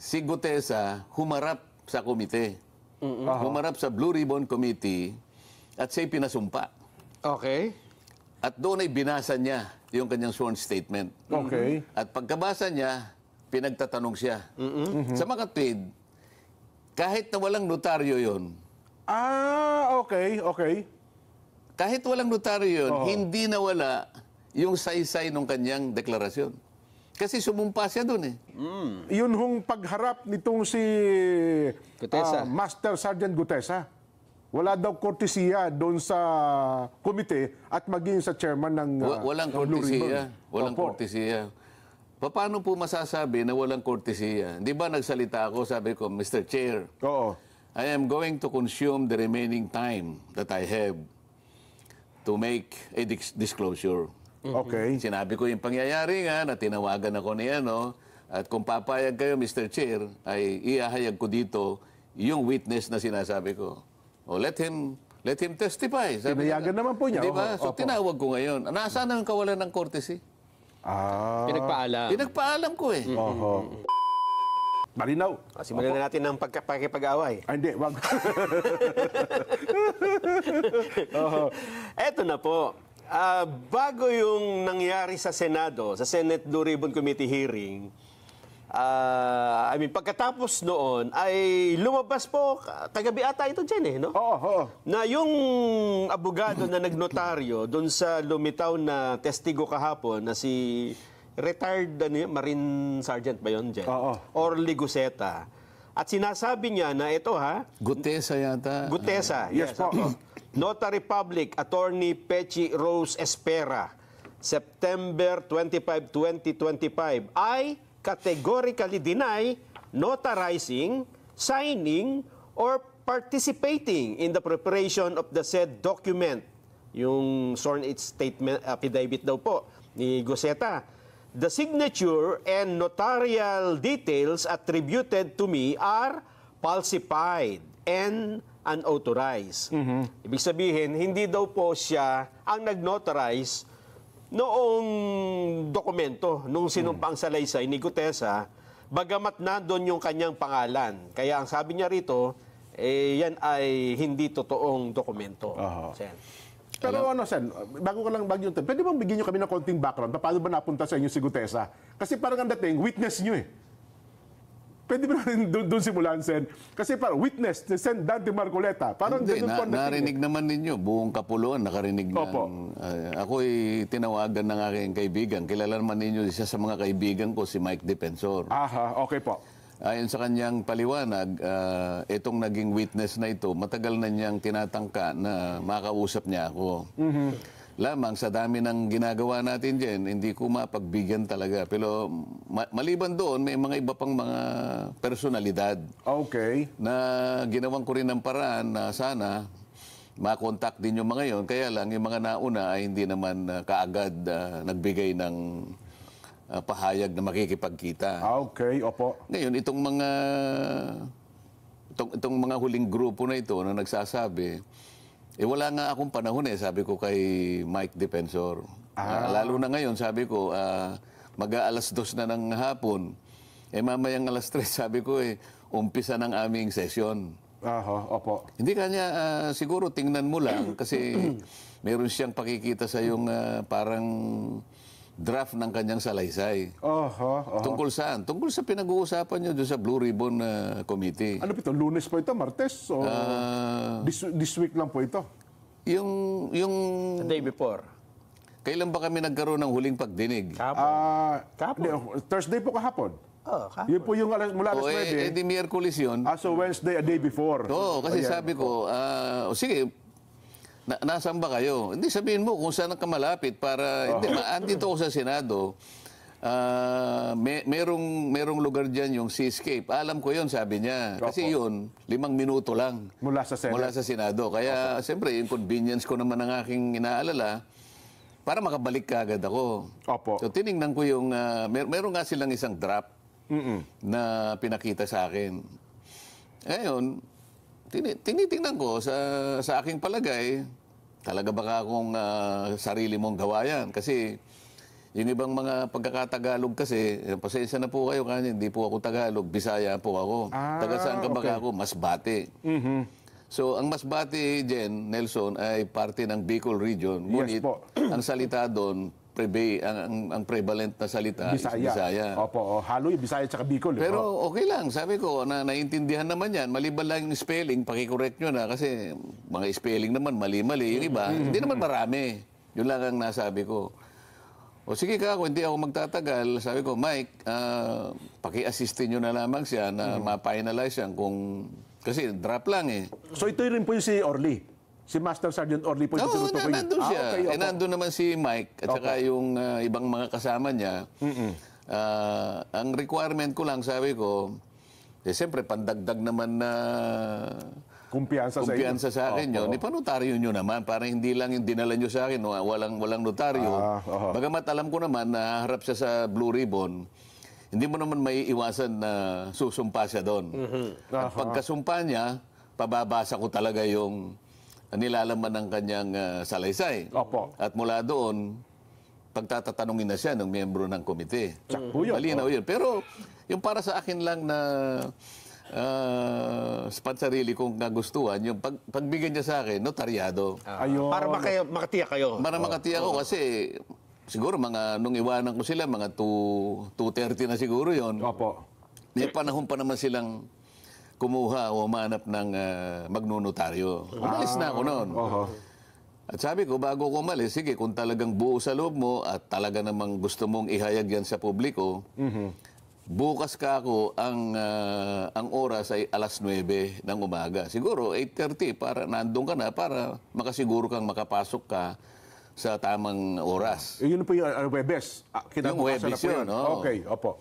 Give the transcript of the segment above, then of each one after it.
si Gutesa humarap sa komite. Humarap sa Blue Ribbon Committee at siya'y pinasumpa. Okay. At doon ay binasa niya yung kanyang sworn statement. Okay. At pagkabasa niya, pinagtatanong siya. Sa mga tweed, kahit na walang notaryo yon, Okay, okay. kahit walang notaryo yun, hindi nawala yung saysay ng kanyang deklarasyon. Kasi sumumpa siya doon eh. Yun hong pagharap nitong si Gutesa. Master Sergeant Gutesa. Wala daw kortesiya doon sa komite at maging sa chairman ng Walang ng Blue kortesiya. Ribbon. Walang Opo. kortesiya. Paano po masasabi na walang kortesiya? Di ba nagsalita ako, sabi ko, Mr. Chair, Oo. I am going to consume the remaining time that I have to make a disclosure. Okay. Sinabi ko yung pangyayari nga na tinawagan ako ni ano, at kung papayag kayo, Mr. Chair, ay iahayag ko dito yung witness na sinasabi ko. O let him testify. Sabi Tinayagan naman po niya. Di ba? So Opo. tinawag ko ngayon. Nasaan ang kawalan ng courtesy? Pinagpaalam. Pinagpaalam ko eh. Oho. Malinaw. Simulan na natin ng pakikipag-away. Hindi, wag. Eto na po. Bago yung nangyari sa Senado, sa Senate Blue Ribbon Committee hearing, pagkatapos noon ay lumabas po, kagabi ata ito dyan eh, no? Oo. Na yung abogado na nagnotaryo doon sa lumitaw na testigo kahapon na si retired Marine Sergeant ba yun, Jen? Oo. Orly Guseta. At sinasabi niya na ito Gutesa yata. Gutesa. Yes po. Notary Public Attorney Pechi Rose Espera, September 25, 2025, ay categorically deny notarizing, signing, or participating in the preparation of the said document. Yung sworn statement affidavit daw po ni Guseta. The signature and notarial details attributed to me are falsified and unauthorized. Ibig sabihin, hindi daw po siya ang nag-notarize noong dokumento, nung sinumpang salaysay ni Gutesa, bagamat nandun yung kanyang pangalan. Kaya ang sabi niya rito, yan ay hindi totoong dokumento. Sen. Pero Sen, bago yun, pwede bang bigyan nyo kami ng konting background? Paano ba napunta sa inyo si Gutesa? Kasi parang ang dating, witness nyo eh. Pwede ba natin doon simulan, Sen? Kasi parang witness, Sen Dante Marcoleta. Parang Hindi, ganun po ang dating. narinig naman ninyo. Buong Kapuluan nakarinig Opo. ng... ako'y tinawagan ng aking kaibigan. Kilala naman ninyo isa sa mga kaibigan ko, si Mike Defensor. Okay po. Ayon sa kanyang paliwanag, itong naging witness na ito, matagal na niyang tinatangka na makausap niya ako. Lamang sa dami ng ginagawa natin dyan, hindi ko mapagbigyan talaga. Pero maliban doon, may mga iba pang mga personalidad Okay. na ginawan ko rin ng paraan na sana makontak din yung mga yon. Kaya lang, yung mga nauna ay hindi naman kaagad nagbigay ng pahayag na makikipagkita. Okay, opo. Ngayon, itong mga huling grupo na ito na nagsasabi, wala nga akong panahon sabi ko kay Mike Defensor. Lalo na ngayon, sabi ko, mag-aalas 2 na ng hapon. Mamayang alas 3, sabi ko, umpisa ng aming session. Opo. Hindi kanya, siguro tingnan mo lang kasi meron siyang pakikita sa yung parang draft ng kanyang salaysay. Tungkol saan? Tungkol sa pinag-uusapan niyo doon sa Blue Ribbon Committee. Ano po ito? Lunes po ito? Martes? O this week lang po ito? Yung The day before. kailan ba kami nagkaroon ng huling pagdinig? Thursday po kahapon. Kahapon. Yun po yung mula alas O 9. di Miyerkules yun. So Wednesday, a day before. Oo, kasi Ayan. sabi ko, sige, nasaan ba kayo? Hindi, sabihin mo kung saan ka malapit para, hindi, andito ako sa Senado. Merong lugar dyan yung Seascape. Alam ko yun, sabi niya. Kasi yun, 5 minuto lang. Mula sa Senate. Mula sa Senado. Kaya, siyempre, yung convenience ko naman ang aking inaalala, para makabalik ka agad ako. Opo. So, tiningnan ko yung, meron nga silang isang draft na pinakita sa akin. Ngayon, tinitingnan ko sa aking palagay, talaga baka akong sarili mong gawa yan? Kasi Yung ibang mga pagkakatagalog kasi, pasensya na po kayo kanya, hindi po ako Tagalog, Bisaya po ako. Taga saan ka ba ako? Masbate. So, ang Masbate, Jen, Nelson, ay parte ng Bicol Region. Ngunit, po. ang salita doon, ang prevalent na salita is Bisaya. Opo, halo yung Bisaya at Bicol. Pero okay lang, sabi ko, naiintindihan naman yan. Maliban lang yung spelling, pakicorrect nyo na kasi mga spelling naman, mali-mali. Yung iba, hindi naman marami. Yun lang ang nasabi ko. O sige ka, kung hindi ako magtatagal, sabi ko, Mike, paki-assistin nyo na lamang siya na ma-finalize yan kung... Kasi drop lang eh. So ito rin po yung si Orly. Si Master Sergeant Orly po yung Oo, tinutukoy niyo. nandun siya. Okay, opo. Nandun naman si Mike at saka yung ibang mga kasama niya. Ang requirement ko lang, sabi ko, siyempre, pandagdag naman na Kumpiyansa sa inyo. kumpiyansa sa akin yun. Ipanotaryo nyo naman. Para hindi lang yung dinala nyo sa akin, walang notaryo. Bagamat alam ko naman na harap siya sa Blue Ribbon, hindi mo naman may iwasan na susumpa siya doon. At pagkasumpa niya, pababasa ko talaga yung nilalaman ng kanyang salaysay. Opo. At mula doon, pagtatatanungin na siya ng miyembro ng komite. Sakto yun. Malinaw yun. Pero yung para sa akin lang na sa sarili kong nagustuhan, yung pagbigyan niya sa akin, notaryado. Ayun. Para makatiyak kayo. Para makatiyak ko kasi siguro nung iwanan ko sila, mga 2:30 na siguro yon. Opo. May panahon pa naman silang kumuha o manap ng magnunotaryo. Umalis na ako noon. At sabi ko, bago ko umalis, sige, kung talagang buo sa loob mo at talaga namang gusto mong ihayag yan sa publiko, bukas ka ako, ang oras ay 9:00 ng umaga. Siguro 8:30 para nandun ka na para makasiguro kang makapasok ka sa tamang oras. Yun po yung Webes. Yung Webes yun, oo. Okay, opo.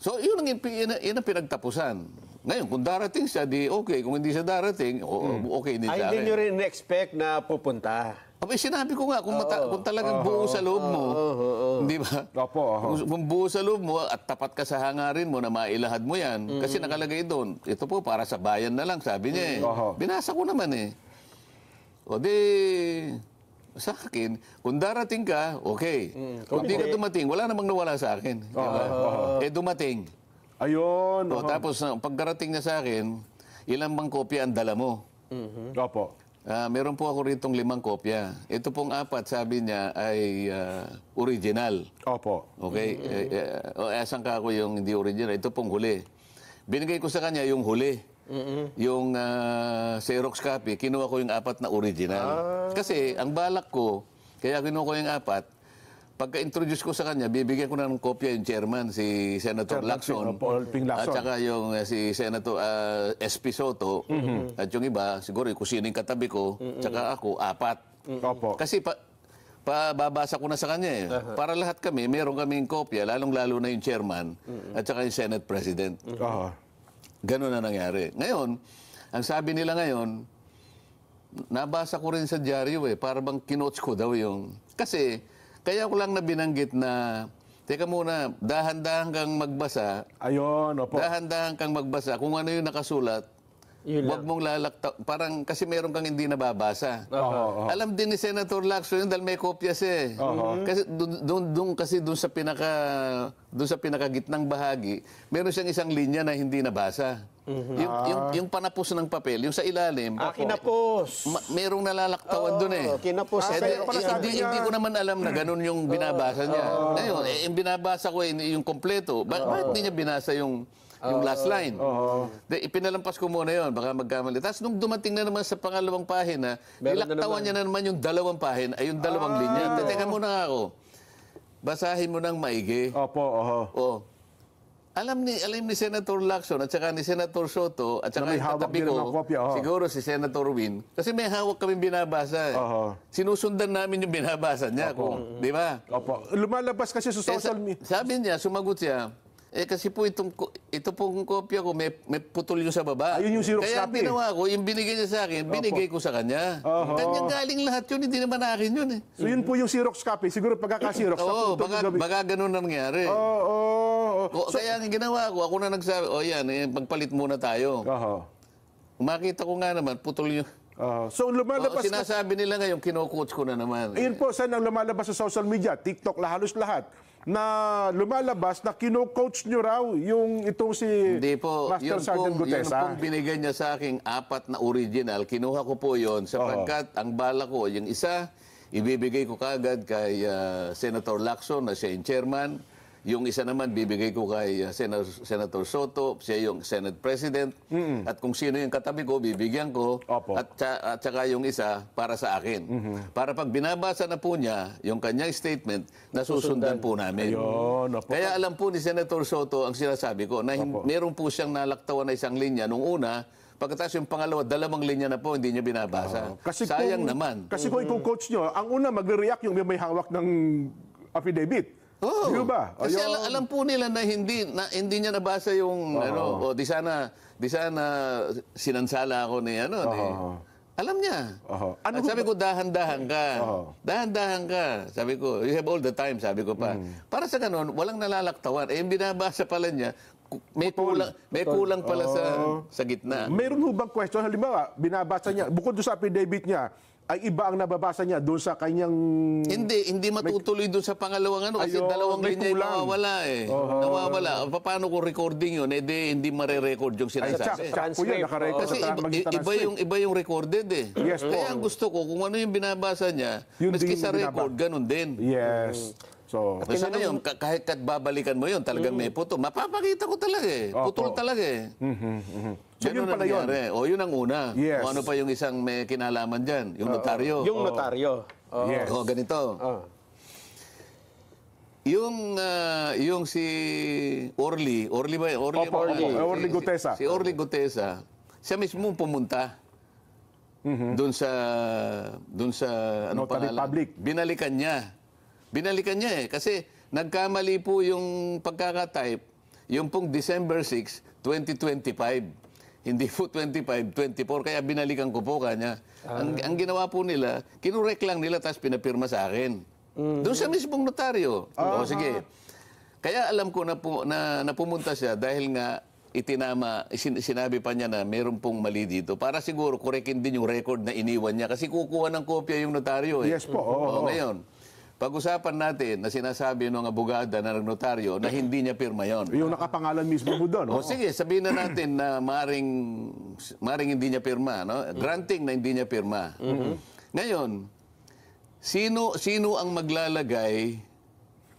So, yun ang pinagtapusan. Ngayon, kung darating siya, di okay. Kung hindi siya darating, okay din Ay, sa hindi akin. nyo rin expect na pupunta. Abay, sinabi ko nga, kung talagang buo sa loob mo, di ba? Opo. Kung buo sa loob mo at tapat ka sa hangarin mo na mailahad mo yan, kasi nakalagay doon, ito po para sa bayan na lang, sabi niya eh. Binasa ko naman eh. O di, sa akin, kung darating ka, okay. Kung di ka dumating, wala namang nawala sa akin. Diba? Dumating. Ayun. O, tapos, pagdarating niya sa akin, ilang bang kopya ang dala mo? Opo. Meron po ako ritong 5 kopya. Ito pong 4, sabi niya, ay original. Opo. Okay? Asan ka ako yung hindi original? Ito pong huli. Binigay ko sa kanya yung huli. Yung Xerox copy, kinuha ko yung 4 na original. Kasi ang balak ko, kaya kinuha ko yung 4, pagka-introduce ko sa kanya, bibigyan ko na ng kopya yung chairman, si Senator Lacson. Ping Lacson. At saka yung si Senator SP Soto. At yung iba, siguro yung kusining katabi ko, tsaka ako, 4. Opo. Kasi babasa ko na sa kanya eh. Para lahat kami, meron kaming kopya, lalong-lalo na yung chairman at saka yung Senate President. Ganun na nangyari. Ngayon, ang sabi nila ngayon, nabasa ko rin sa dyaryo eh, para bang kinotes ko daw yung... Kasi, kaya ko lang na binanggit na, teka muna, dahan-dahan kang magbasa, Ayun, opo. dahan-dahan kang magbasa, kung ano yung nakasulat, huwag mong lalakta. Parang kasi meron kang hindi nababasa. Alam din ni Senator Lacson yun dahil may kopya siya eh. Kasi doon sa pinakagitnang bahagi, meron siyang isang linya na hindi nabasa. Yung panapos ng papel, yung sa ilalim. Kinapos. Merong nalalaktawan doon eh. Kinapos. Hindi ko naman alam na ganun yung binabasa niya. Ngayon, yung binabasa ko yung kompleto. Bakit hindi niya binasa yung last line? Ipinalampas ko muna yon, baka magkamali. Tapos nung dumating na naman sa pangalawang pahina, nilaktawan niya na naman yung 2 pahina, ay yung 2 linya. Teka muna nga ako. Basahin mo ng maigi. Opo, Alam ni Senator Lacson at saka ni Senator Soto at saka Na may yung hawak katabi din ko, ng kopya, siguro si Senator Win, kasi may hawak kami binabasa. Sinusundan namin yung binabasa niya. Di ba? Opo. Lumalabas kasi sa social media. Sabi niya, sumagot siya, kasi po ito pong kopya ko, may putol yung sa baba. Ayun yung Xerox Kaya copy. ginawa ko, yung binigay niya sa akin, binigay ko sa kanya. Kanyang galing lahat yun, hindi naman akin yun eh. So yun po yung Xerox copy. Siguro pagkaka-Xerox. Oo, baka ganun nangyari. Kaya ang ginawa ko, ako na nagsabi, yan, pagpalit muna tayo. Makita ko nga naman, putol yung... So lumalabas Sinasabi nila ngayon, kino-coach ko na naman. Ayun po, Sen, ang lumalabas sa social media, TikTok, halos lahat, na lumalabas na kino-coach nyo raw yung itong si Hindi po, Master Sergeant yun Gutesa. pong binigay niya sa aking 4 na original, kinuha ko po yon sapagkat ang bala ko, yung isa, ibibigay ko kagad kay Senator Lacson na siya yung chairman. Yung isa naman, bibigay ko kay Senator Soto, siya yung Senate President. At kung sino yung katabi ko, bibigyan ko. Opo. At saka yung isa, para sa akin. Para pag binabasa na po niya, yung kanyang statement, nasusundan po namin. Ayun, opo. Kaya alam po ni Senator Soto ang sinasabi ko, na meron po siyang nalaktawan na isang linya nung una, pagkatapos yung pangalawa, 2 linya na po, hindi niya binabasa. Sayang naman. Kasi kung i-coach nyo, ang una magre-react yung may hawak ng affidavit. Oo. Di ba? Kasi Ayun. alam po nila na hindi niya nabasa yung di sana sinansala ako ni alam niya. At sabi ko dahan-dahan ka. Dahan-dahan ka. Sabi ko, you have all the time, sabi ko pa. Para sa ganun, walang nalalaktawan. Eh, yung binabasa pala niya, may kulang pala sa gitna. Meron ho bang question? Halimbawa, binabasa niya, bukod doon sa affidavit niya, ay iba ang nababasa niya doon sa kanyang... Hindi matutuloy doon sa pangalawang kasi Ayun, 2 may linya yung kulang. nawawala eh. Nawawala. Paano kung recording yun? Hindi mare-record yung sinasabi. Tsak po yan, nakarecord Kasi sa magitan iba yung recorded eh. Yes po. Kaya ang gusto ko, kung ano yung binabasa niya, Yun maski din sa yung record, ganun din. Yes. So, Kasi ngayon, kahit babalikan mo yun, talagang may puto. Mapapakita ko talaga eh. Putol talaga eh. So, yun Ganun pala yun. nangyari. O yun ang una. Yes. O ano pa yung isang may kinalaman dyan? Yung notaryo. Yung notaryo. yes. O ganito. Yung si Orly ba? Orly Opo, ba? Orly Gutesa. Si Orly Gutesa, siya mismo pumunta doon sa ano Notary pangalan? public. Binalikan niya eh kasi nagkamali po yung pagkakatype yung pong December 6, 2025. Hindi po 25, 24 kaya binalikan ko po kanya. Ang ginawa po nila, kinurek lang nila tapos pinapirma sa akin. Doon sa mismong notaryo. O sige. Kaya alam ko na pumunta siya dahil nga sinabi pa niya na meron pong mali dito. Para siguro korekin din yung record na iniwan niya. Kasi kukuha ng kopya yung notaryo. Yes po, oo. Ngayon, pag-usapan natin na sinasabi ng abogada na notaryo na hindi niya pirma yon. Yung nakapangalan mismo mo doon. O sige, sabihin na natin na maring hindi niya pirma. No? Granting na hindi niya pirma. Ngayon, sino ang maglalagay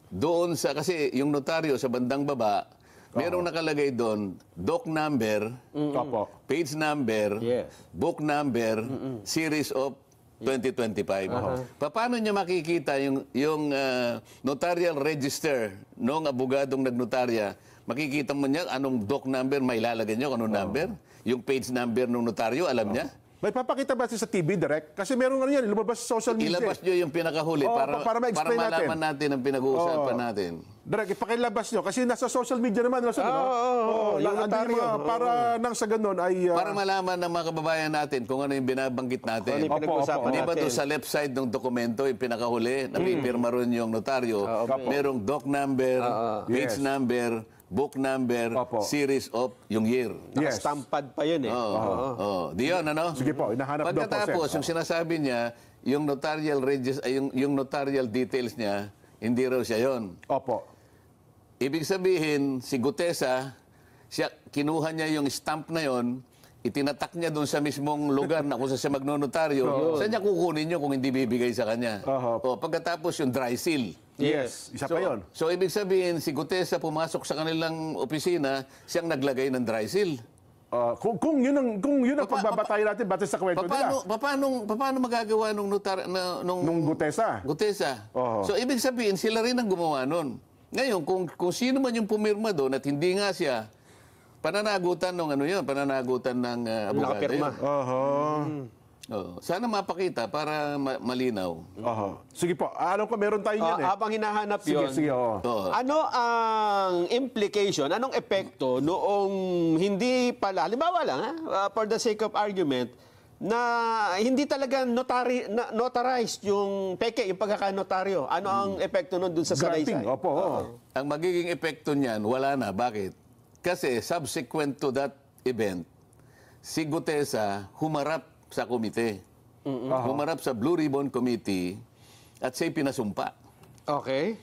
doon sa... Kasi yung notaryo sa bandang baba, merong nakalagay doon, doc number, page number, book number, series of 2025. Paano niya makikita yung notarial register ng abogadong nagnotarya? Makikita mo niya anong doc number may ilalagay niyo, anong number? Yung page number ng notaryo, alam niya? May papakita ba siya sa TV direct? Kasi meron nga yan, lumabas sa social media. Ilabas niyo yung pinakahuli para ma-explain malaman natin ang pinag-uusapan natin. Direct, ipakilabas nyo. Kasi nasa social media naman. Yung notaryo. Para nang sa ganun ay... Para malaman ng mga kababayan natin kung ano yung binabanggit natin. Ano yung pinag-usapan Di ba natin? doon sa left side ng dokumento, yung pinakahuli, napipirma ron yung notaryo, merong doc number, page Yes. number, book number, series of yung year. Yes. Nakastampad pa yun eh. Di yun, ano? Sige po, inahanap daw po, Pagkatapos, sir. yung sinasabi niya, yung notarial yung notarial details niya, hindi raw siya yon. Opo. Ibig sabihin, si Gutesa, kinuha niya yung stamp na yon, itinatak niya doon sa mismong lugar na kung saan siya magnonotaryo, saan niya kukunin niyo kung hindi bibigay sa kanya? Pagkatapos yung dry seal. Yes. Isa pa yun. So ibig sabihin, si Gutesa pumasok sa kanilang opisina, siyang naglagay ng dry seal. Kung yun ang pagbabatayan natin batay sa kwento nila. Paano magagawa nung Nung Gutesa. Gutesa? Oo. So ibig sabihin, sila rin ang gumawa nun. Ngayon, kung sino man yung pumirma doon at hindi nga siya, pananagutan ng pananagutan ng abogado Nakapirma. yun. Sana mapakita para malinaw. Sige po. Alam ko meron tayo yan eh. Habang hinahanap yun, Sige. ano ang implication, anong epekto noong hindi pala, halimbawa lang, for the sake of argument, na hindi talaga notarized yung peke, yung pagkakanotaryo. Ano ang epekto nun dun sa Granting. salaysay? Opo. Ang magiging epekto niyan, wala na. Bakit? Kasi subsequent to that event, si Gutesa humarap sa komite. Humarap sa Blue Ribbon Committee at siya'y pinasumpa. Okay.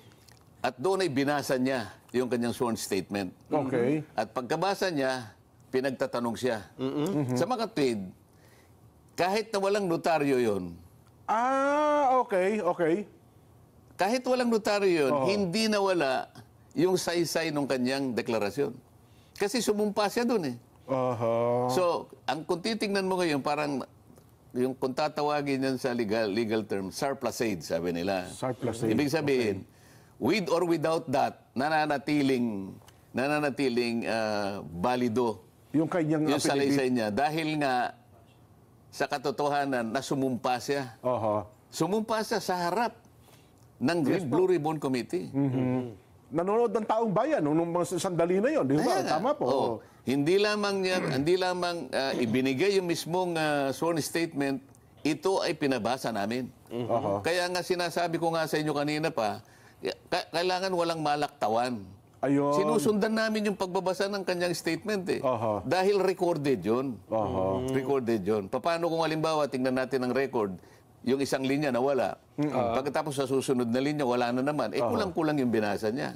At doon ay binasa niya yung kanyang sworn statement. Okay. At pagkabasa niya, pinagtatanong siya. Sa mga tweet, kahit na walang notaryo yon, Okay, okay. kahit walang notaryo yun, hindi nawala yung saysay ng kanyang deklarasyon. Kasi sumumpa siya doon eh. So, kung titingnan mo ngayon, parang yung kung tatawagin yan sa legal term, surplusage, sabi nila. Surplusage, Ibig sabihin, with or without that, nananatiling balido Yung kanyang yung affidavit. salaysay niya. Dahil nga, sa katotohanan, na sumumpa siya. Sumumpa siya sa harap ng Blue Ribbon Committee. Nanonood ng taong bayan nung mga sandali na yon, di ba? Kaya nga. Tama po. Oo. Hindi lamang ibinigay yung mismong sworn statement, ito ay pinabasa namin. Kaya nga sinasabi ko nga sa inyo kanina pa, kailangan walang malaktawan. Ayun. Sinusundan namin yung pagbabasa ng kanyang statement eh. Dahil recorded yun. Recorded yun. Paano kung halimbawa, tingnan natin ang record, yung isang linya nawala. Pagkatapos sa susunod na linya, wala na naman. Kulang-kulang yung binasa niya.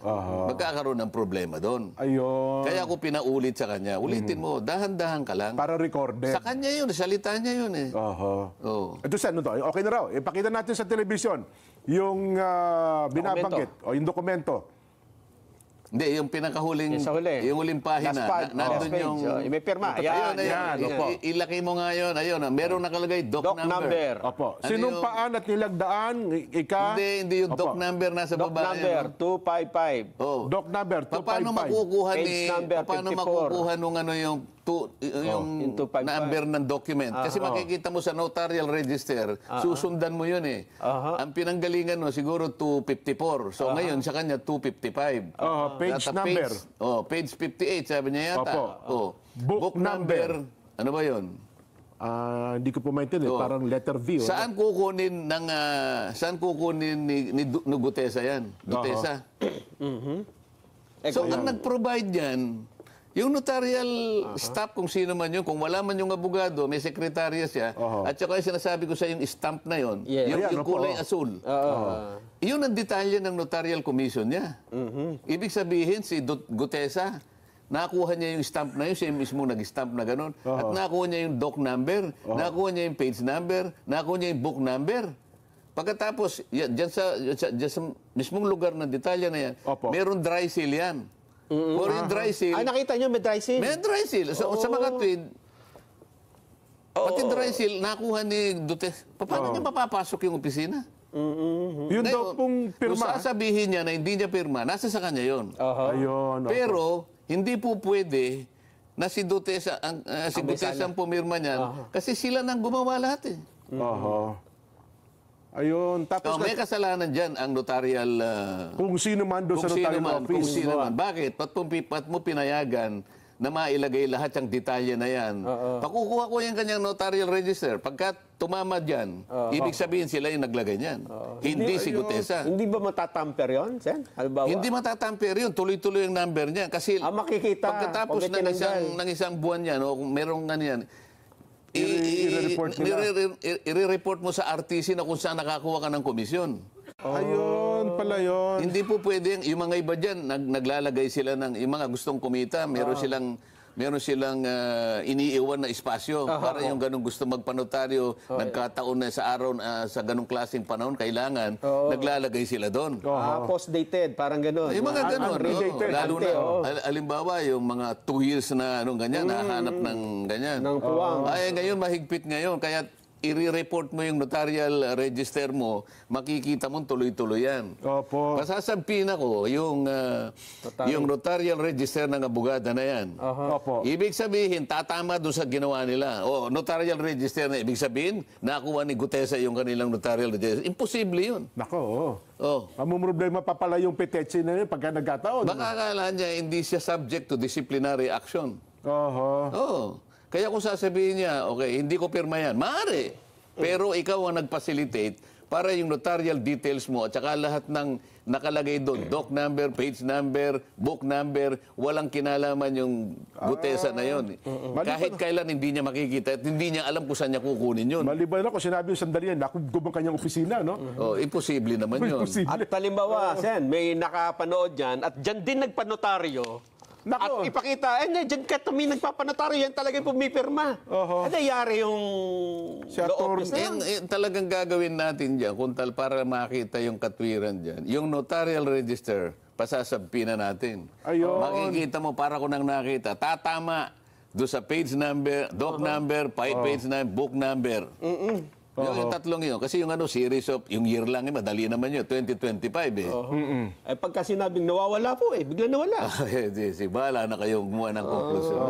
Magkakaroon ng problema doon. Ayun. Kaya ako pinaulit sa kanya, ulitin mo, dahan-dahan ka lang. Para recorded. Sa kanya yun, salita niya yun eh. Oh. Ito sa ano to? Okay na raw. Ipakita natin sa telebisyon yung binabanggit o yung dokumento. Hindi, yung pinakahuling, Yung sa huli. yung huling pahina, Last nandun page. yung... May pirma. Ayun, Yan, opo. ilaki mo nga yun. Ayun, merong nakalagay, doc number. Opo. Ano Sinumpaan at nilagdaan, ika... Hindi yung doc Opo. number nasa Doc baba. number yun. 255. Oh. Doc number 255. Paano makukuha Page number paano 54. makukuha nung ano yung yung 255. number ng document? Kasi makikita mo sa notarial register, susundan mo yun eh. Ang pinanggalingan mo siguro 254. So ngayon sa kanya 255. Page Nasa number. Page 58 sabi niya yata. Opo. Book number. Ano ba 'yon? Hindi ko po maintindihan. Parang letter V. Saan kukunin ni Gutesa yan? Gutesa. So, ang nag-provide yan, yung notarial staff, kung sino man yun, kung wala man yung abogado, may sekretarya siya, at saka yung sinasabi ko sa yung stamp na yun, Yes. yung kulay asul. Yun ang detalye ng notarial commission niya. Ibig sabihin, si Gutesa, nakuha niya yung stamp na yun, siya mismo nag-stamp na gano'n, at nakuha niya yung doc number, nakuha niya yung page number, nakuha niya yung book number. Pagkatapos, dyan sa mismong lugar ng detalye na yan, meron dry seal yan. For yung dry seal, Nakita nyo may dry seal? may dry seal. So, sa mga tweet, pati dry seal, nakuha ni Duterte. Paano niya mapapasok yung opisina? Yun daw pong Kung pirma. sasabihin niya na hindi niya pirma, nasa sa kanya yun. Ayun. Pero, hindi po pwede na si Duterte ang pumirma niyan kasi sila nang gumawa lahat eh. Ayun. Tapos So, may kasalanan dyan ang notarial... kung sino man doon sa kung sino notarial man, office. kung sino man. Bakit? Ba't mo pinayagan na mailagay lahat yung detalye na yan? Pakukuha ko yung kanyang notarial register. Pagka tumama dyan, ibig sabihin sila yung naglagay niyan. Hindi si Gutesa. Hindi ba matatamper yun, Sen? Halimbawa? Hindi matatamper yun. Tuloy-tuloy yung number niya. Kasi makikita. pagkatapos Pag ng isang buwan yan, o kung merong ano yan, I-report nila. i-report mo sa RTC na kung saan nakakuha ka ng komisyon. Ayun pala yun. Hindi po pwede, yung mga iba dyan, naglalagay sila ng, yung mga gustong kumita, meron silang iniiwan na espasyo para yung ganong gusto magpanotaryo, nagkataon na sa araw, sa ganong klaseng panahon, kailangan, naglalagay sila doon. Post-dated, parang gano'n. Yung mga ganon, Unrelated. lalo na, halimbawa, yung mga 2 years na anong ganyan, nahanap ng ganyan. Ng puwang. Ay, ngayon, mahigpit ngayon, kaya i-report mo yung notarial register mo, makikita mo tuloy-tuloy yan. Opo. Pasasampin ako yung notarial register ng abogada na yan. Opo. Ibig sabihin, tatama doon sa ginawa nila. O, notarial register na ibig sabihin, nakuha ni Gutesa yung kanilang notarial register. Imposible yun. Nako, Oh. Mamumroblema pa pala yung petechi na yun pagka nagkataon. Baka akala niya hindi siya subject to disciplinary action. Oo. Kaya kung sasabihin niya, okay, hindi ko pirma yan, maaari. Pero ikaw ang nag-facilitate para yung notarial details mo at saka lahat ng nakalagay doon, doc number, page number, book number, walang kinalaman yung gutesa na yon. Kahit kailan hindi niya makikita at hindi niya alam kung saan niya kukunin yun. Maliban ako, sinabi yung sandali yan, nakugub ang kanyang opisina, no? Oh, imposible naman yun. Imposible. At halimbawa, Sen, may nakapanood dyan at dyan din nagpanotaryo. Nako. At ipakita, dyan ka kami nagpapanotaryo, yan talaga yung pumipirma. Yari yung Si law Atty. office na yan. Talagang gagawin natin dyan, para makita yung katwiran dyan. Yung notarial register, pasasabpi na natin. Ayun. Makikita mo, para ko nang nakita, tatama do sa page number, doc number, page number, book number. Yung tatlong yun. Kasi yung series of, yung year lang, madali naman yun, 2025 eh. Eh, pagka sinabing nawawala po, bigla nawala. Si bahala na kayong gumawa ng konklusyon.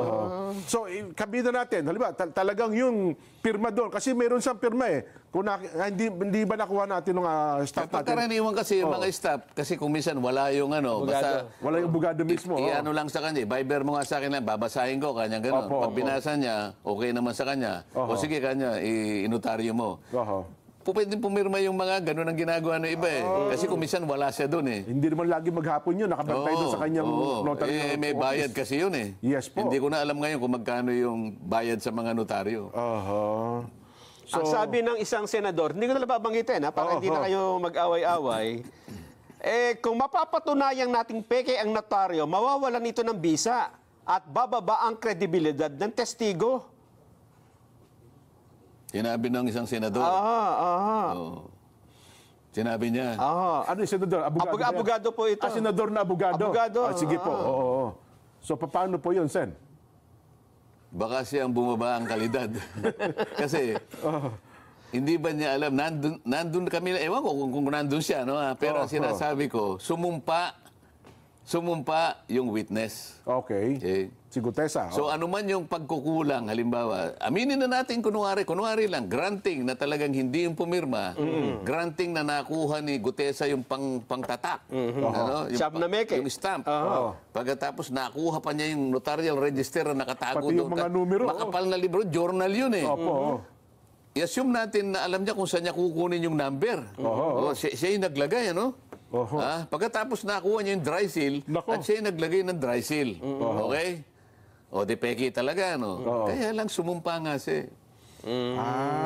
So, kabida natin, halimbawa, talagang yung pirma doon, kasi meron siyang pirma eh. Kung hindi ba nakuha natin ng staff natin? Pagkaraniwan kasi yung mga staff, kasi kung minsan wala yung basta Wala yung bugado mismo. i-ano lang sa kanya, Viber mo nga sa akin lang, babasahin ko, kanya gano'n. Opo, Pag binasa niya, okay naman sa kanya. O sige, kanya, inotaryo mo. Pwede pumirma yung mga gano'n ang ginagawa ng iba eh. Kasi kung minsan wala siya doon eh. Hindi naman lagi maghapon yun, nakabantay doon sa kanyang notary. May bayad kasi yun eh. Yes po. Hindi ko na alam ngayon kung magkano yung bayad sa mga notaryo. Ang sabi ng isang senador, hindi ko na babanggitin para hindi na kayo mag-away-away, kung mapapatunayang nating peke ang notaryo, mawawalan ito ng bisa at bababa ang kredibilidad ng testigo. Sinabi ng isang senador. Oo. Sinabi niya. Ano yung senador? Abogado, ba yan? Abogado po ito. Senador na abogado? Abogado. Sige po. Oo. So, paano po yun, Sen? Baka siyang bumaba ang kalidad. Kasi, hindi ba niya alam, nandun kami, ewan ko kung nandun siya, no? Pero ang sinasabi ko, sumumpa yung witness. Okay. Si Gutesa. So ano man yung pagkukulang, halimbawa, aminin na natin kunwari lang, granting na talagang hindi yung pumirma, granting na nakuha ni Gutesa yung pangtatak. Yung Siyam na meke. Yung stamp. Pagkatapos nakuha pa niya yung notarial register na nakatago Pati yung mga numero. Makapal na libro, journal yun eh. Opo. I-assume natin na alam niya kung saan niya kukunin yung number. Siya yung naglagay, ano? Pagkatapos nakuha niya yung dry seal, at siya yung naglagay ng dry seal. Okay? O, di peki talaga, no? Kaya lang sumumpa nga siya.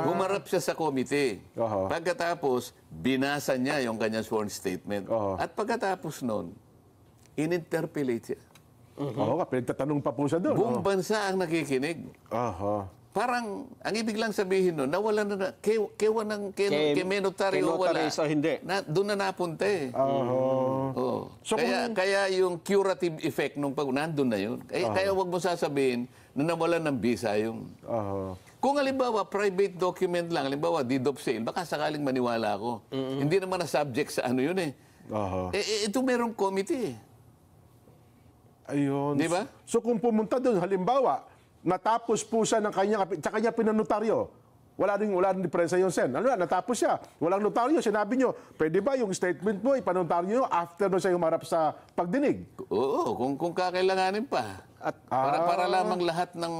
Humarap siya sa komite. Pagkatapos, binasa niya yung kanyang sworn statement. At pagkatapos nun, in-interpellate siya. Oo, pinagtatanong pa po siya doon. Buong bansa ang nakikinig. Parang, ang ibig lang sabihin nun, nawala na, kay Menotaryo wala. Sa hindi. Doon na napunta eh. So, Kaya yung curative effect nung nandun na yun. Kaya wag mo sasabihin na nawalan ng visa yung... Kung halimbawa, private document lang, halimbawa, deed of sale, baka sakaling maniwala ako. Hindi naman na subject sa ano yun eh. Ito merong committee eh. Ayun. Di ba? So kung pumunta doon, halimbawa, natapos po siya ng sa kanya pinanotaryo, wala rin diferensya yun, Sen. Ano na, natapos siya. Walang notaryo. Sinabi nyo, pwede ba yung statement mo, ipanotaryo nyo after na siya humarap sa pagdinig? Oo, kung kakailanganin pa. At para lamang lahat ng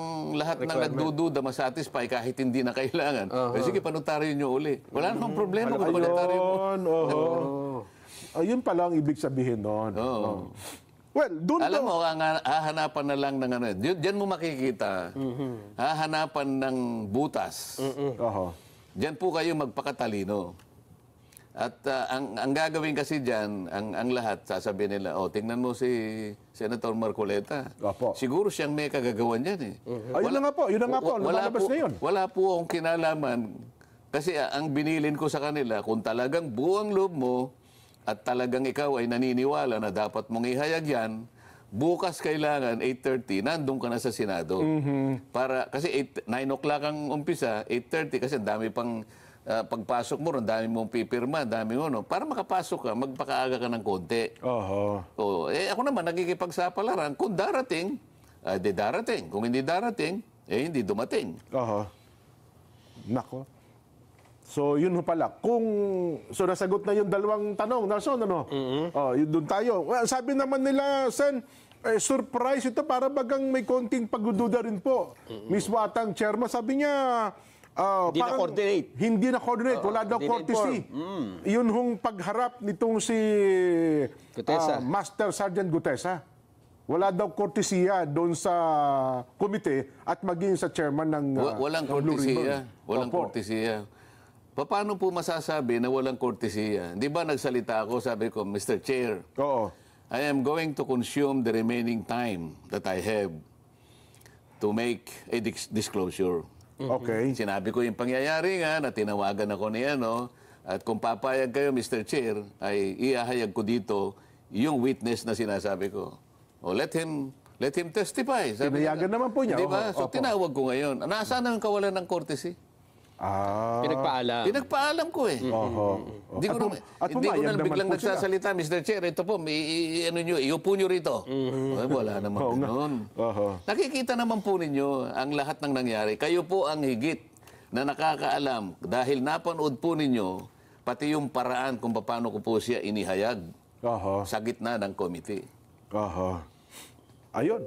nagdududa masatisfy kahit hindi na kailangan. Sige, panotaryo nyo uli. Wala namang problema kung panotaryo mo. Ayun pala ang ibig sabihin noon. Well, doon alam mo, hahanapan na lang ng ano. Diyan mo makikita, hahanapan ng butas. Diyan po kayo magpakatalino. At ang gagawin kasi diyan, ang lahat, sasabihin nila, tingnan mo si Senator Marcoleta. Siguro siyang may kagagawan diyan eh. Ayun na nga po, lumalabas na yun. Wala po akong kinalaman. Kasi ang binilin ko sa kanila, kung talagang buong loob mo, at talagang ikaw ay naniniwala na dapat mong ihayag yan, bukas kailangan 8:30, nandun ka na sa Senado. Kasi 9 o'clock ang umpisa, 8:30, kasi dami pang pagpasok mo, dami mong pipirma, dami mo, no? Para makapasok ka, magpakaaga ka ng konti. Ako naman, nakikipagsapalaran. Kung darating, di darating. Kung hindi darating, hindi dumating. Nako. So, yun ho pala. So, nasagot na yung dalawang tanong, Nelson, ano? Yun doon tayo. Well, sabi naman nila, Sen, surprise ito, para bagang may konting pagdududa rin po. Mismo atang chairman, sabi niya, Hindi na-coordinate. Hindi na-coordinate. Wala daw hindi courtesy. Yun hong pagharap nitong si Gutesa. Master Sergeant Gutesa. Wala daw courtesya doon sa komite at maging sa chairman ng Walang ng Blue kortesiya. Ribbon. Walang Opo. kortesiya. Paano po masasabi na walang kortesiya? Di ba nagsalita ako, sabi ko, Mr. Chair, Oo. I am going to consume the remaining time that I have to make a disclosure. Okay. Sinabi ko yung pangyayari nga na tinawagan ako ni ano, at kung papayag kayo, Mr. Chair, ay iahayag ko dito yung witness na sinasabi ko. O let him testify. Tinayagan naman po niya. Di ba? Oho, So opo. tinawag ko ngayon. Nasaan ang kawalan ng courtesy? Pinagpaalam. Pinagpaalam ko eh. Oho. Hindi ko At hindi ko pumayag na naman biglang po sila. nagsasalita, Mr. Chair, ito po, ano nyo, iupo nyo rito. Ay, wala naman Oo nga. ganun. Oho. Nakikita naman po ninyo ang lahat ng nangyari. Kayo po ang higit na nakakaalam dahil napanood po ninyo pati yung paraan kung paano ko po siya inihayag Oho. sa gitna ng committee. Oho. Ayun.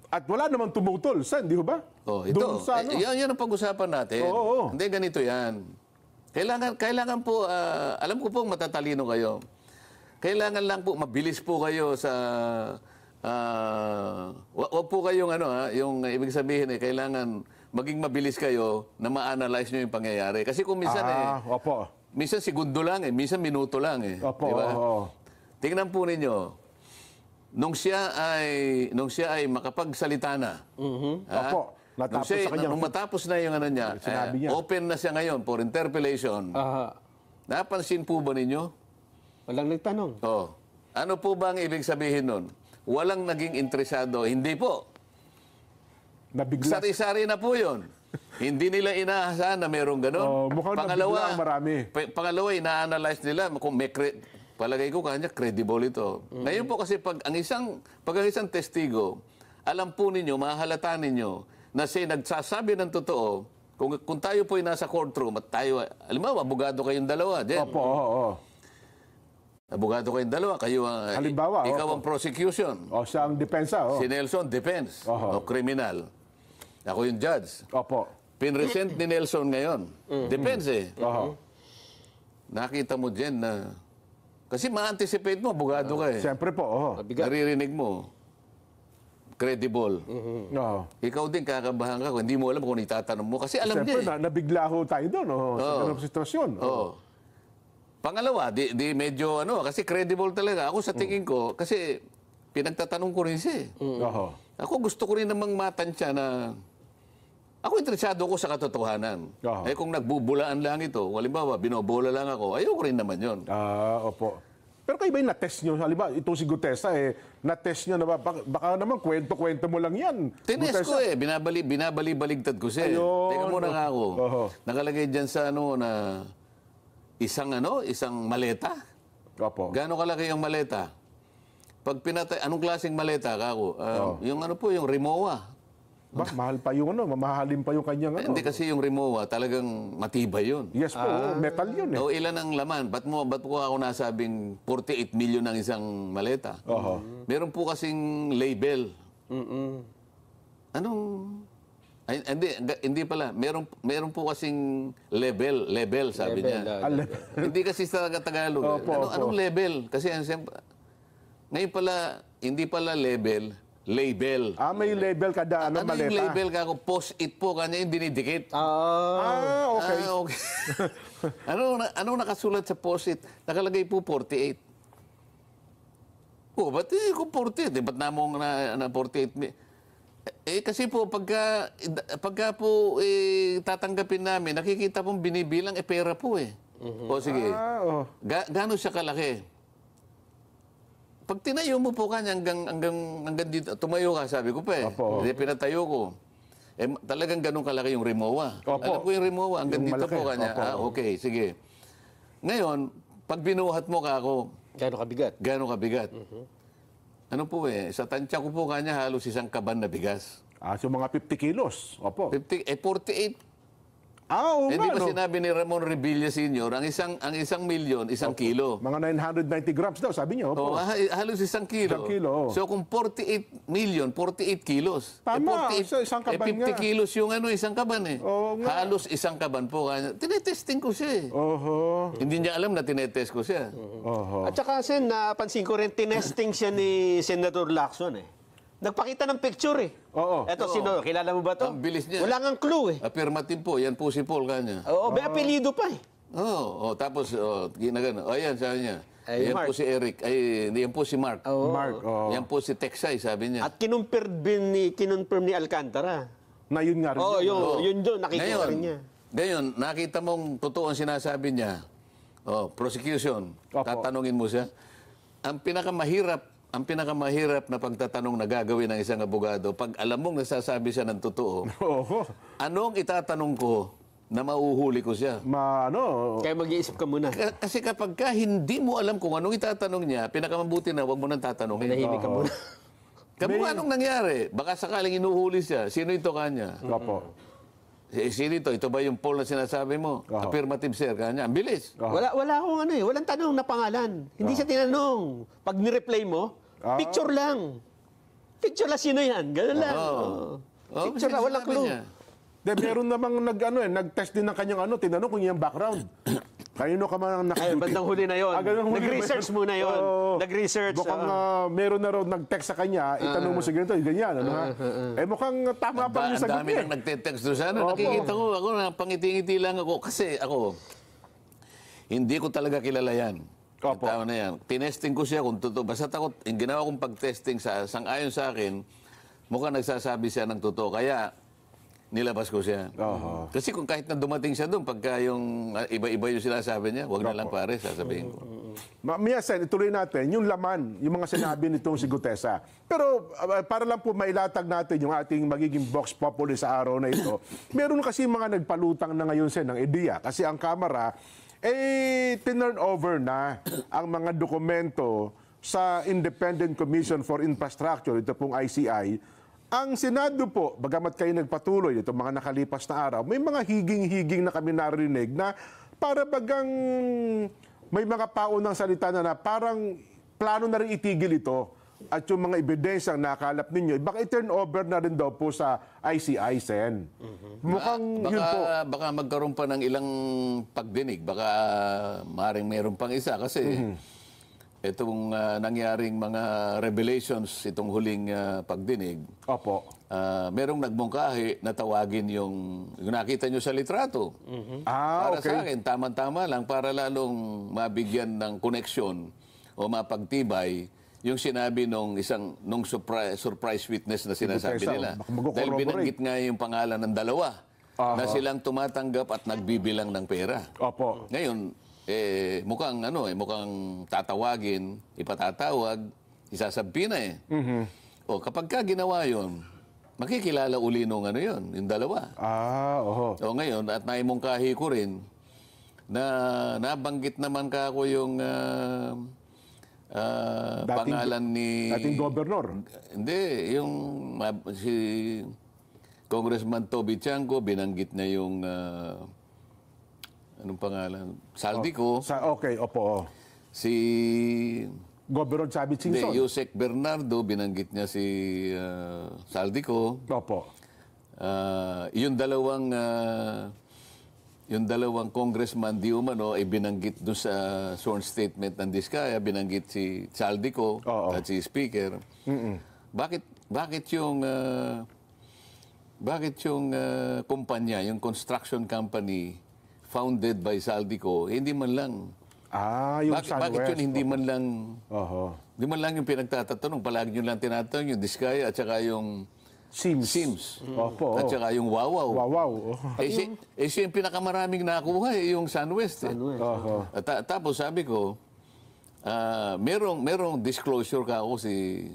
At wala namang tumutol, Sen, di ba? Oh, ito. Doon sa ano? Yan ang pag-usapan natin. Oo. Hindi, ganito yan. Kailangan po, alam ko po matatalino kayo. Kailangan lang po, mabilis po kayo sa, wag po kayong yung ibig sabihin kailangan maging mabilis kayo na ma-analyze nyo yung pangyayari. Kasi kung minsan Opo. minsan segundo lang minsan minuto lang Opo, Di ba? oo. Tingnan po ninyo, nung siya ay makapagsalita na. ha? Opo. Natapos sa kanyang- Nung matapos na yung ano niya, Sinabi niya. open na siya ngayon for interpellation. Napansin po ba ninyo? Walang nagtanong. Oh. Ano po ba ang ibig sabihin nun? Walang naging interesado. Hindi po. Nabigla. Sari-sari na po yun. Hindi nila inaasahan na merong ganun. Oh, mukhang nabigla ang marami. Pangalawa, ina-analyze nila kung may palagay ko kanya credible ito. Ngayon po kasi pag ang isang testigo, alam po ninyo, mahalata ninyo na siya nagsasabi ng totoo. Kung tayo po ay nasa courtroom at tayo, alam mo, abogado kayong dalawa, Jen. Opo, oo. Abogado kayong dalawa, kayo ang Halimbawa, ikaw opo. ang prosecution. O siya ang depensa, oh. Si Nelson defense Oho. o criminal. Ako yung judge. Opo. Pinresent ni Nelson ngayon. Depende. Oho. Nakita mo dyan na... Kasi ma-anticipate mo, abogado ka eh. Siyempre po, oh. Naririnig mo. Credible. Oo. Ikaw din kakabahan ka kung hindi mo alam kung itatanong mo. Kasi alam Siyempre, niya eh. nabigla ho tayo doon, oh, sa ganung sitwasyon. Oo. Pangalawa, di medyo kasi credible talaga. Ako sa tingin ko, kasi pinagtatanong ko rin siya eh. Oho. Ako gusto ko rin namang matansya na ako interesado ko sa katotohanan. Oo. Eh kung nagbubulaan lang ito, halimbawa, binobola lang ako, ayoko rin naman yon. Opo. Pero kayo ba yung na-test nyo? Halimbawa, itong si Gutesa, na-test nyo na ba? Baka naman, kwento-kwento mo lang yan. Tinest ko Gutesa. binabali-baligtad ko siya. Ayun. Teka muna nga ako. Oho. Nakalagay dyan sa na isang maleta. Opo. Gaano kalaki yung maleta? Pag pinatay, anong klaseng maleta kako? Yung yung Rimowa. Ba, mahal pa yung mamahalin pa yung kanyang Hindi kasi yung Rimowa, talagang matibay yun. Yes po, metal yun eh. O ilan ang laman? Ba't ko ako nasabing 48 million ang isang maleta? Oho. Meron po kasing label. Anong... Ay, hindi pala. Meron po kasing level sabi niya. Hindi kasi sa Tagalog. Opo, opo. Anong level? Kasi ngayon pala, hindi pala label. May label kada Ano maleta. yung label ka ako? Post-it po kanya yung dinidikit. Okay. Okay. Ano nakasulat sa post-it? Nakalagay po 48. Ba't kung 48? Ba't namong na 48? Kasi po, pagka po tatanggapin namin, nakikita pong binibilang, pera po eh. O sige, gaano siya kalaki? Pag tinayo mo po kanya hanggang dito, tumayo ka, sabi ko pa eh. Opo. Hindi, pinatayo ko. Talagang ganun kalaki yung Rimowa. Opo. Alam ko yung Rimowa, hanggang Yung dito malaki. po kanya. Opo. Okay, sige. Ngayon, pag binuhat mo ka ako, Gano'ng kabigat? gano'ng kabigat? Ano po sa tansya ko po kanya halos isang kaban na bigas. So mga 50 kilos. Opo. 48. Oo Eh, nga, di ba no? sinabi ni Ramon Revilla Sr., ang isang milyon, 1 kilo. Mga 990 grams daw, sabi niyo. Oh, Opo. halos 1 kilo. 1 kilo, oh. So kung 48 million, 48 kilos. Tama, sa isang kaban 50 nga. kilos yung isang kaban eh. Oo nga. Halos isang kaban po. Tinetesting ko siya eh. Oho. Hindi niya alam na tinetest ko siya. Oho. At saka, Sen, napansin ko rin, tinesting siya ni Senator Lacson eh. Nagpakita ng picture eh. Oo. Eto, sino? Kilala mo ba to? Ang bilis niya. Wala ngang clue eh. Affirmative po, yan po si Paul kanya. Oo, may apelido pa eh. Tapos, ginagano. Yan, sabi niya. Ay, Yan Mark. po si Eric. Ay, yan po si Mark. Mark, oo. Yan po si Texay, sabi niya. At kinonfirm ni Alcantara. Na yun nga rin. Oo, yun. yun doon, nakikita rin niya. Ngayon, nakita mong totoo ang sinasabi niya. Prosecution. Opo. Tatanungin mo siya. Ang pinakamahirap na pagtatanong na gagawin ng isang abogado, pag alam mong nasasabi siya ng totoo, Oho. anong itatanong ko na mauhuli ko siya? Kaya mag-iisip ka muna. Kasi kapag hindi mo alam kung anong itatanong niya, pinakamabuti na huwag mo nang tatanungin. Manahimik ka muna. Kamukha anong nangyari? Baka sakaling inuhuli siya. Sino ito kanya? Opo. Sino ito? Ito ba yung Paul na sinasabi mo? Affirmative, sir. Kanya. Ang bilis. Wala akong walang tanong na pangalan. Hindi siya tinanong. Pag ni-replay mo, picture lang. Picture lang, sino yan? Ganun lang. Picture lang, walang sinasabi clue. niya. Meron namang nag-test din ng kanyang tinanong kung yung background. Kanino ka man Ay, bandang huli na yon. Ganun huli Nag-research ba yun? muna yon. Oo. Nag-research. Mukhang meron na raw nag-text sa kanya, itanong mo sa ganito, ganyan, ano ha? Mukhang tama pa yung Ang sagot dami niya. nang nagte-text doon sa ano. Opo. Nakikita ko, ako napangiti-ngiti lang ako. Kasi ako, hindi ko talaga kilala yan. Yung Opo. tao na yan. Tinesting ko siya kung totoo. Basta takot, yung ginawa kong pag-testing sang-ayon sa akin, mukhang nagsasabi siya ng totoo. Kaya, nilabas ko siya. Kasi kung kahit na dumating siya doon, pagka yung iba-iba yung sinasabi niya, wag na lang pare, sasabihin ko. Mia Sen, ituloy natin yung laman, yung mga sinabi nitong si Gutesa. Pero para lang po mailatag natin yung ating magiging Vox Populi sa araw na ito, meron kasi mga nagpalutang na ngayon, Sen, ng ideya. Kasi ang Kamara, tinurn over na ang mga dokumento sa Independent Commission for Infrastructure, ito pong ICI. Ang Senado po, bagamat kayo nagpatuloy itong mga nakalipas na araw, may mga higing-higing na kami narinig na para bagang may mga paunang salita na parang plano na rin itigil ito at yung mga ebidensyang nakalap ninyo, baka i-turn over na rin daw po sa ICI, Sen. Mukhang yun po. Baka magkaroon pa ng ilang pagdinig. Baka maring meron pang isa. Kasi itong nangyaring mga revelations, itong huling pagdinig, Opo. merong nagmungkahi na tawagin yung nakita nyo sa litrato. Para Okay. sa akin, tama-tama lang para lalong mabigyan ng koneksyon o mapagtibay yung sinabi nung surprise witness na sinasabi Gutesa, nila. baka mag-corroborate. Dahil binanggit nga yung pangalan ng dalawa na silang tumatanggap at nagbibilang ng pera. Opo. Ngayon, mukhang tatawagin, ipatatawag, isasabi na eh. O kapag ka ginawa yun, makikilala uli nung yung dalawa. Oho. O ngayon, at naimungkahi ko rin, na nabanggit naman ka ako yung pangalan ni... Dating gobernador. Hindi, yung si Congressman Toby Chanco, binanggit niya yung... anong pangalan? Saldico. Okay, opo. Si... Gobernador Chavit Hindi, Singson. Yusek Bernardo, binanggit niya si Saldico. Opo. Yung dalawang congressman di umano ay binanggit doon sa sworn statement ng Diskaya, binanggit si Saldico at si Speaker. Bakit yung kumpanya, yung construction company founded by Saldico, hindi man lang Yung bakit yun hindi man lang Oho. hindi man lang yung pinagtatatanong, palagi nyo lang tinatanong yung Diskaya at saka yung Sims. Opo. At saka yung Wawaw. Wawaw. Siya yung pinakamaraming nakuha yung SunWest. Oho. Tapos sabi ko, merong disclosure ka ako si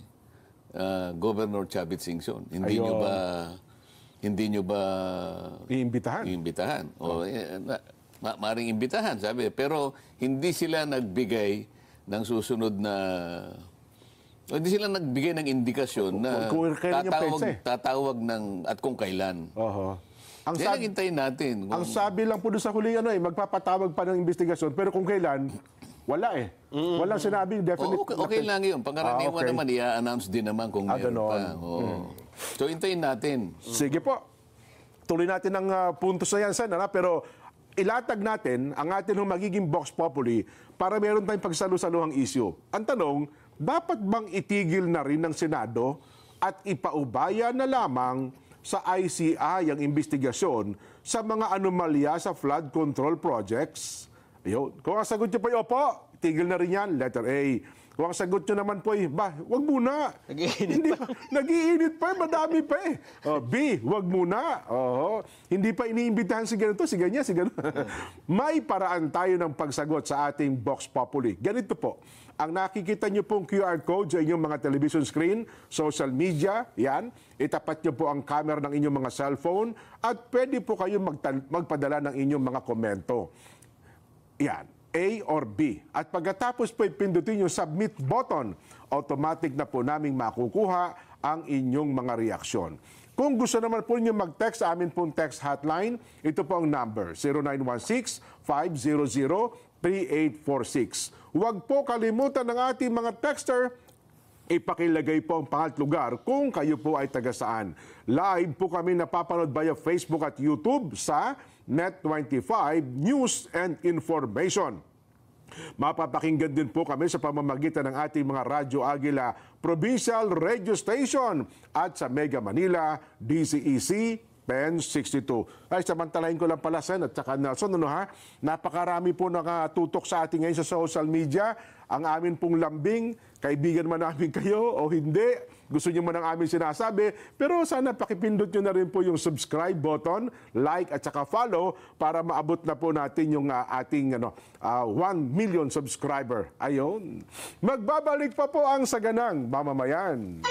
Governor Chavit Singson. Hindi nyo ba Iimbitahan. iimbitahan? Maring imbitahan, sabi. Pero hindi sila nagbigay ng susunod na... Hindi sila nagbigay ng indikasyon na Kung kailan yung petsa eh. tatawag ng at kung kailan. Oho. Ang Yan ang sabi, hintayin natin. ang sabi lang po doon sa huli, magpapatawag pa ng investigasyon, pero kung kailan, wala eh. Walang sinabing definite. Okay lang yun. Pangkaraniwan okay. naman, i-announce din naman kung meron ganon. pa. Oo. So, hintayin natin. Sige po. Tuloy natin ang puntos na yan, Sen, pero ilatag natin ang atin ng magiging Vox Populi para meron tayong pagsalu-saluhang issue. Ang tanong, dapat bang itigil na rin ng Senado at ipaubaya na lamang sa ICI ang investigasyon sa mga anomalya sa flood control projects? Ayun. Kung ang sagot nyo po ay opo, tigil na rin yan, letter A. Kung ang sagot nyo naman po ay, wag muna. Nag-iinit pa. Nag-iinit pa, madami pa eh. B, wag muna. Hindi pa iniimbitahan si ganito, si ganyan, si ganito. May paraan tayo ng pagsagot sa ating Vox Populi. Ganito po, ang nakikita nyo pong QR code sa inyong mga television screen, social media, yan, itapat nyo po ang camera ng inyong mga cellphone at pwede po kayo magpadala ng inyong mga komento. Yan. A or B. At pagkatapos po pindutin yung submit button, automatic na po naming makukuha ang inyong mga reaksyon. Kung gusto naman po niyo mag-text sa amin pong text hotline, ito po ang number, 0916-500-3846. Huwag po kalimutan ng ating mga texter, ipakilagay po ang pangalat lugar kung kayo po ay taga saan. Live po kami napapanood via Facebook at YouTube sa Net25 News and Information. Mapapakinggan din po kami sa pamamagitan ng ating mga Radyo Agila Provincial Radio Station at sa Mega Manila DCEC 1062. Ay, samantalahin ko lang pala, Sen, at saka Nelson, napakarami po nakatutok sa ating ngayon sa social media. Ang amin pong lambing, kaibigan man namin kayo o hindi, gusto nyo man ang amin sinasabi, pero sana pakipindot nyo na rin po yung subscribe button, like at saka follow para maabot na po natin yung ating 1 million subscriber. Ayun. Magbabalik pa po ang Saganang Mamamayan.